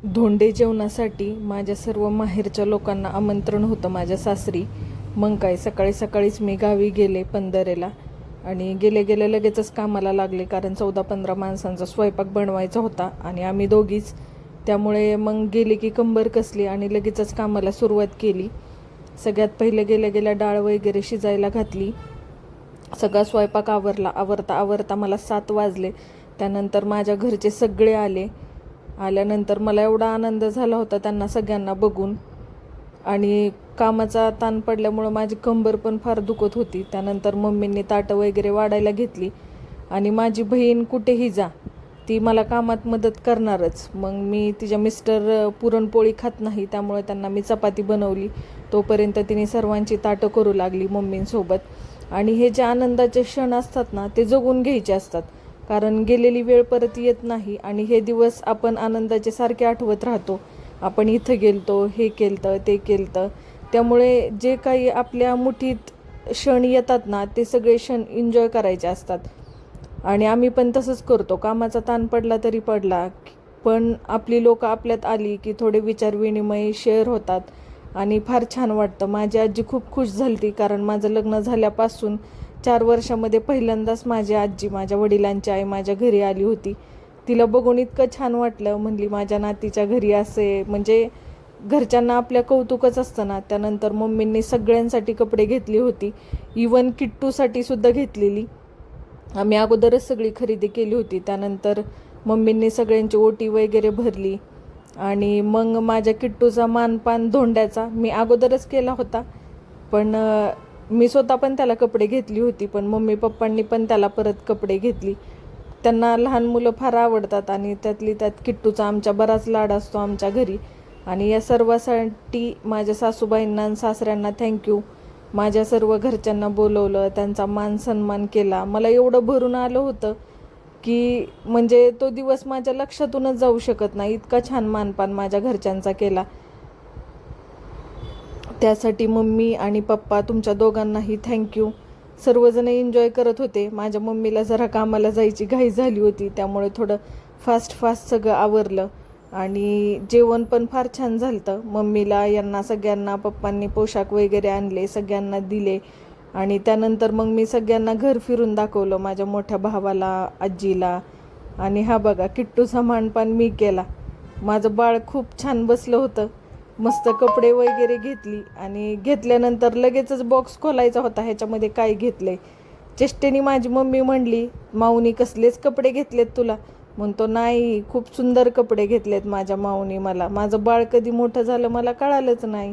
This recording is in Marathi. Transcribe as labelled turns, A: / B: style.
A: धोंडे जेवणासाठी माझ्या सर्व माहेरच्या लोकांना आमंत्रण होतं माझ्या सासरी. मग काय सकाळी सकाळीच मी गावी गेले पंधरेला आणि गेले गेले लगेचच कामाला लागले, कारण 14-15 माणसांचा स्वयंपाक बनवायचा होता आणि आम्ही दोघीच. त्यामुळे मग गेले की कंबर कसली आणि लगेचच कामाला सुरुवात केली. सगळ्यात पहिले गेल्या गेल्या डाळ वगैरे शिजायला घातली. सगळा स्वयंपाक आवरता मला 7 वाजले. त्यानंतर माझ्या घरचे सगळे आल्यानंतर मला एवढा आनंद झाला होता त्यांना सगळ्यांना बघून. आणि कामाचा ताण पडल्यामुळं माझी कंबर पण फार दुखत होती. त्यानंतर मम्मींनी ताटं वगैरे वाढायला घेतली आणि माझी बहीण कुठेही जा ती मला कामात मदत करणारच. मग मी तिच्या मिस्टर पुरणपोळी खात नाही, त्यामुळे त्यांना मी चपाती बनवली. तोपर्यंत तिने सर्वांची ताटं करू लागली मम्मींसोबत. आणि हे जे आनंदाचे क्षण असतात ना, ते जगून घ्यायचे असतात, कारण गेलेली वेळ परत येत नाही. आणि हे दिवस आपण आनंदाचे सारखे आठवत राहतो. आपण इथं गेलतो, हे केलतं, ते केलतं. त्यामुळे जे काही आपल्या मुठीत क्षण येतात ना, ते सगळे क्षण एन्जॉय करायचे असतात. आणि आम्ही पण तसंच करतो. कामाचा ताण पडला तरी पडला, पण आपली लोकं आपल्यात आली की थोडे विचारविनिमय शेअर होतात आणि फार छान वाटतं. माझी आजी खूप खुश झाली होती, कारण माझं लग्न झाल्यापासून 4 वर्षामध्ये पहिल्यांदाच माझी आजी, माझ्या वडिलांची आई, माझ्या घरी आली होती. तिला बघून इतकं छान वाटलं. म्हणली माझ्या नातीच्या घरी असे, म्हणजे घरच्यांना आपल्या कौतुकच असतं ना. त्यानंतर मम्मींनी सगळ्यांसाठी कपडे घेतली होती, इवन किट्टूसाठी सुद्धा घेतलेली. आम्ही अगोदरच सगळी खरेदी केली होती. त्यानंतर मम्मींनी सगळ्यांची ओटी वगैरे भरली आणि मग माझ्या किट्टूचा मानपान धोंड्याचा मी अगोदरच केला होता. पण मी स्वतः पण त्याला कपडे घेतली होती, पण मम्मी पप्पांनी पण त्याला परत कपडे घेतली. त्यांना लहान मुलं फार आवडतात आणि त्यातली त्यात किट्टूचा आमच्या बराच लाड असतो आमच्या घरी. आणि या सर्वासाठी माझ्या सासूबाईंना आणि सासऱ्यांना थँक्यू. माझ्या सर्व घरच्यांना बोलवलं, त्यांचा मान सन्मान केला. मला एवढं भरून आलं होतं की म्हणजे तो दिवस माझ्या लक्षातूनच जाऊ शकत नाही. इतका छान मानपान माझ्या घरच्यांचा केला. त्यासाठी मम्मी आणि पप्पा तुमच्या दोघांनाही थँक्यू. सर्वजण एन्जॉय करत होते. माझ्या मम्मीला जरा कामाला जायची घाई झाली होती, त्यामुळे थोडं फास्ट सगळं आवरलं. आणि जेवण पण फार छान झालं. मम्मीला, यांना सगळ्यांना पप्पांनी पोशाख वगैरे आणले, सगळ्यांना दिले. आणि त्यानंतर मग मी सगळ्यांना घर फिरून दाखवलं, माझ्या मोठ्या भावाला, आजीला. आणि हा बघा, किट्टूचा मानपान मी केला. माझं बाळ खूप छान बसलं होतं. मस्त कपडे वगैरे घेतली आणि घेतल्यानंतर लगेचच बॉक्स खोलायचा होता, ह्याच्यामध्ये काय घेतलंय. चेष्टेने माझी मम्मी म्हणली, माऊनी कसलेच कपडे घेतलेत तुला? म्हणतो नाही, खूप सुंदर कपडे घेतलेत माझ्या माऊनी मला. माझं बाळ कधी मोठं झालं मला कळालंच नाही.